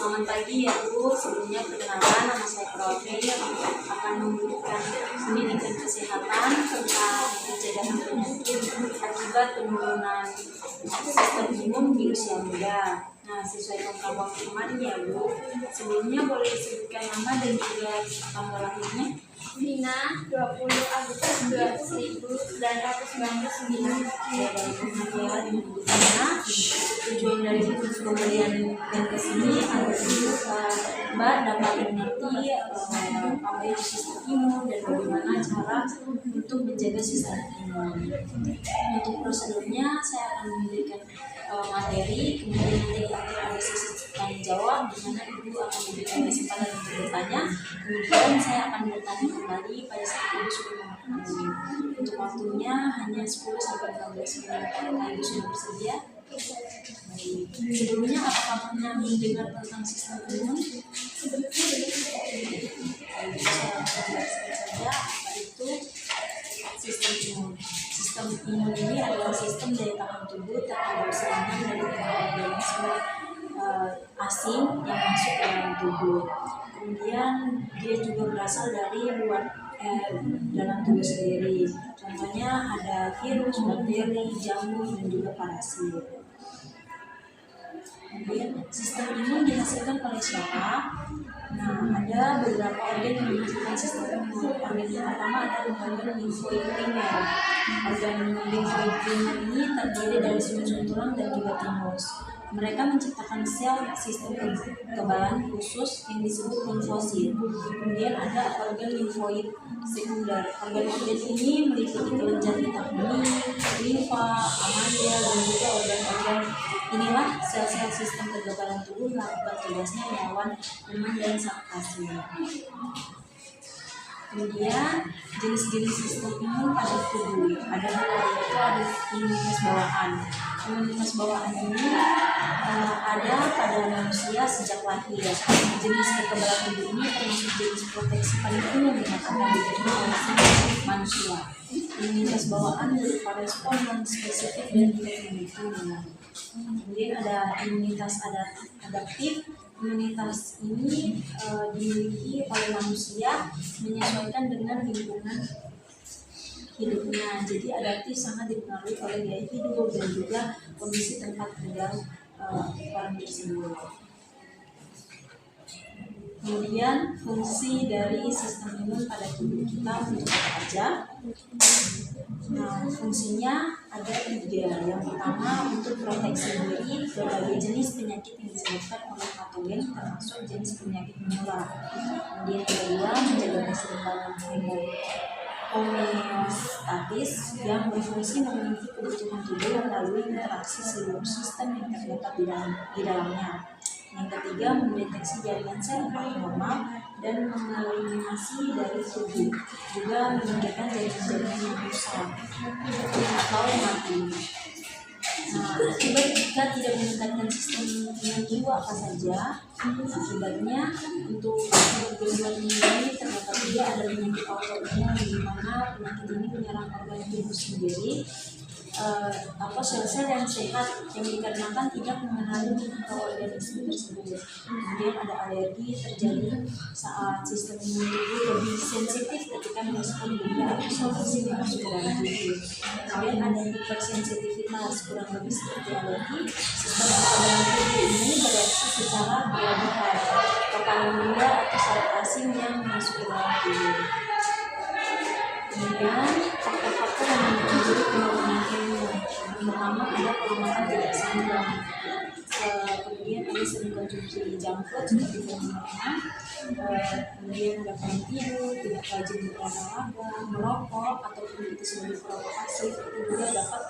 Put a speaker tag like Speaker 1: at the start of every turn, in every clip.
Speaker 1: Selamat pagi ya Bu, sebelumnya perkenalkan nama saya Profil akan memberikan pendidikan kesehatan tentang pencegahan penyakit akibat penurunan sistem imun di usia muda. Nah, sesuai kontrak waktu kemarin ya Bu, sebelumnya boleh disebutkan nama dan juga tanggal lahirnya.
Speaker 2: Vina, 20 Agustus 1999.
Speaker 1: Ya, dari Muhammadiyah di Madinah. Tujuan dari pemberian dan kesini agar Mbak dapat mengerti apa itu sistem imun dan bagaimana cara untuk menjaga sistem imun. Untuk prosedurnya saya akan memberikan materi, kemudian nanti di akhir ada sesi tanya jawab di mana Ibu akan memberikan kesempatan untuk bertanya. Kemudian saya akan bertanya kembali pada saat Ibu sudah memahami. Untuk waktunya hanya 10-15 menit. Apakah Ibu sudah bersedia? Sebelumnya apakah pernah mendengar tentang sistem imun? Saya saja apa itu sistem imun. Sistem imun ini adalah sistem daya tahan tubuh terhadap serangan dari organisme asing yang masuk ke dalam tubuh. Kemudian dia juga berasal dari luar dalam tubuh sendiri. Contohnya ada virus, bakteri, jamur, dan juga parasit. Kemudian sistem imun dihasilkan oleh siapa? Nah, ada beberapa organ yang menghasilkan sistem imun. Organ yang pertama adalah organ limfoid primer. Organ limfoid primer ini terdiri dari susun tulang dan juga timus. Mereka menciptakan sel sistem kekebalan khusus yang disebut limfosit. Kemudian ada organ limfoid sekunder. Organ-organ ini meliputi kelenjar getah bening, limfa, amalia, dan juga organ-organ inilah sel-sel sistem kekebalan tubuh melakukan tugasnya melawan kuman dan saktasi. Kemudian jenis-jenis sistem imun pada tubuh ada dua, yaitu ada imunitas bawaan. Imunitas bawaan ini ada pada manusia sejak lahir. Jenis kekebalan tubuh ini termasuk jenis proteksi paling umum yang akan diterima oleh manusia. Imunitas bawaan berupa respon yang spesifik dan tidak mendukung. Kemudian ada imunitas adaptif. Imunitas ini dimiliki oleh manusia menyesuaikan dengan lingkungan hidupnya. Jadi adaptif sangat dipengaruhi oleh gaya hidup dan juga kondisi tempat tinggal orang tersebut. Kemudian fungsi dari sistem imun pada tubuh kita untuk apa aja? Nah, fungsinya ada 3. Yang pertama untuk proteksi diri berbagai jenis penyakit yang disebabkan oleh patogen termasuk jenis penyakit menular. Kemudian yang kedua menjaga keseimbangan homeostatis yang berfungsi memenuhi kebutuhan tubuh melalui interaksi seluruh sistem yang terdapat di dalamnya. Yang ketiga mendeteksi jaringan sel abnormal dan mengeliminasi dari tubuh, juga meningkatkan jaringan-jaringan yang rusak atau mati. Nah, akibat jika tidak meningkatkan sistem imun tubuh apa saja? Akibatnya untuk gangguan ini terdapat juga ada penyakit autoimun di mana penyakit ini menyerang organ tubuh sendiri. Sel-sel yang sehat yang dikarenakan tidak mengenali mikroorganisme tersebut. Kemudian ada alergi terjadi saat sistem imun tubuh lebih sensitif ketika merespon benda atau solusi yang masuk ke dalam tubuh. Kemudian ada hipersensitivitas, kurang lebih seperti alergi. Sistem kekebalan tubuh ini bereaksi secara berlebihan kepada benda atau zat asing yang masuk ke dalam tubuh. Kemudian faktor-faktor yang menjadi penurunan imun. Yang pertama ada pola tidak seimbang. Kemudian ada sering konsumsi junk food seperti minuman. Kemudian ada pola tidur, tidak rajin berolahraga, merokok ataupun itu sebagai perokok pasif itu juga dapat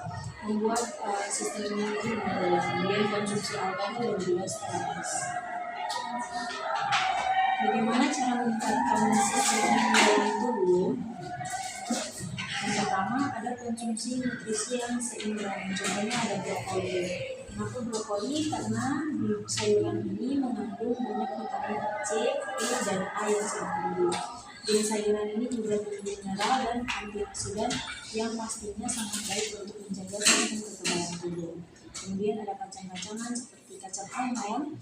Speaker 1: membuat sistem imun ini menurun. Kemudian konsumsi alkohol dan juga stres. Bagaimana cara meningkatkan sistem imun dalam tubuh? Yang pertama ada konsumsi nutrisi yang seimbang. Contohnya ada brokoli. Kenapa brokoli? Karena sayuran ini mengandung banyak vitamin C, E, dan A yang sangat tinggi. Dan sayuran ini juga tinggi mineral dan antioksidan yang pastinya sangat baik untuk menjaga sistem kekebalan tubuh. Kemudian ada kacang-kacangan seperti kacang almond,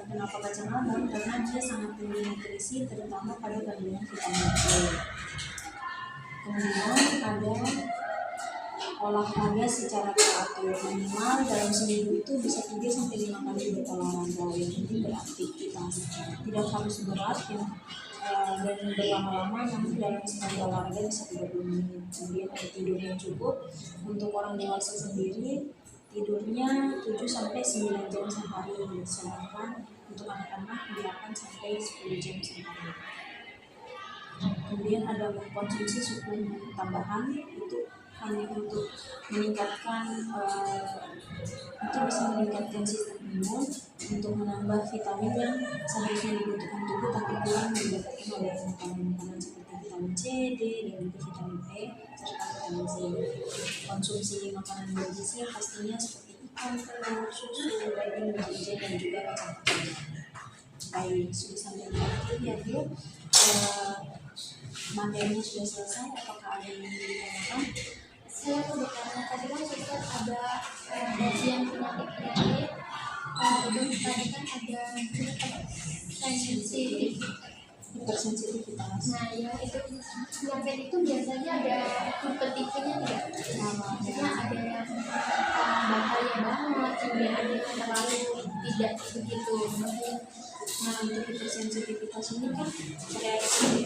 Speaker 1: Kenapa kacang almond? Karena dia sangat tinggi nutrisi, terutama pada kandungan vitamin C. Kemudian ada olahraga secara teratur, minimal dalam seminggu itu bisa 3-5 kali berolahraga, yang penting beraktivitas, tidak harus berat ya, dan berlama-lama, namun dalam sekali olahraga bisa 30 menit. Kemudian ada tidur yang cukup. Untuk orang dewasa sendiri tidurnya 7-9 jam sehari, sedangkan untuk anak-anak 8-10 jam sehari. Kemudian ada mengkonsumsi suplemen tambahan, itu hanya untuk meningkatkan itu bisa meningkatkan sistem imun, untuk menambah vitamin yang seharusnya dibutuhkan tubuh tapi kurang didapatkan oleh makanan-makanan seperti vitamin C, D, dan juga vitamin E serta vitamin C. Konsumsi makanan bergizi pastinya seperti ikan, telur, susu, daging, wijen, dan juga kacang-kacang. Baik, sudah sampai di akhir ya Bu. Materinya sudah selesai, apakah ada yang ditanyakan?
Speaker 2: Saya kebetulan tadi kan sudah ada kajian penyakit-penyakit, dan tadi kan ada sensitif.
Speaker 1: Hipersensitivitas.
Speaker 2: Nah ya itu penyakit itu biasanya ada tipe-tipenya tidak? Maksudnya ada yang bahaya banget, kemudian ada yang terlalu tidak begitu.
Speaker 1: Nah, untuk hipersensitivitas ini kan reaksi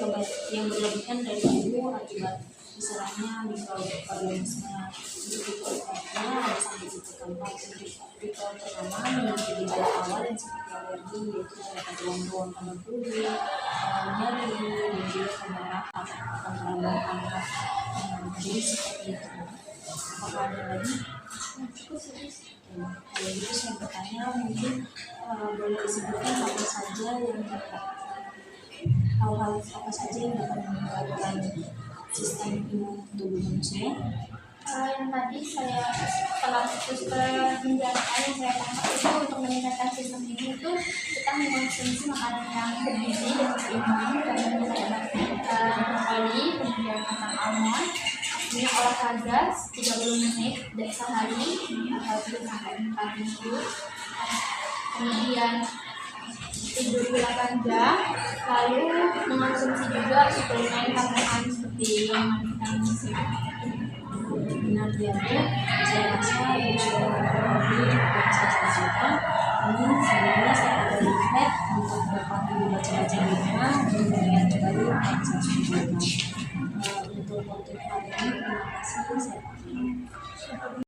Speaker 1: yang berlebihan dari tubuh akibat misalnya mikroorganisme. Untuk tipe ada sampai tipe keempat. Tipe pertama memiliki gejala awal yang seperti alergi, yaitu ada ruang-ruang kamar kulit, nyeri, dan juga pemerahan panas. Jadi seperti itu. Apakah ada lagi? Kalau gitu saya bertanya, mungkin boleh disebutkan apa saja yang hal-hal apa saja yang dapat meningkatkan sistem imun tubuh manusia?
Speaker 2: Yang tadi saya setelah penjelasan yang saya tangkap itu untuk meningkatkan sistem imun itu kita mengonsumsi makanan yang bergizi dan seimbang, contohnya kayak brokoli, kemudian kacang almond, kemudian olahraga 30 menit dan sehari atau 3-4 minggu, kemudian tidur 8 jam, lalu mengonsumsi juga suplemen tambahan seperti yang vitamin C.
Speaker 1: Benar ya Bu, saya rasa Bu sudah mengetahui apa yang saya sampaikan. Ini sebenarnya saya ada lihat untuk dapat Ibu baca-baca di rumah dan mengingat kembali apa yang saya sampaikan. Untuk hari ini terima kasih, saya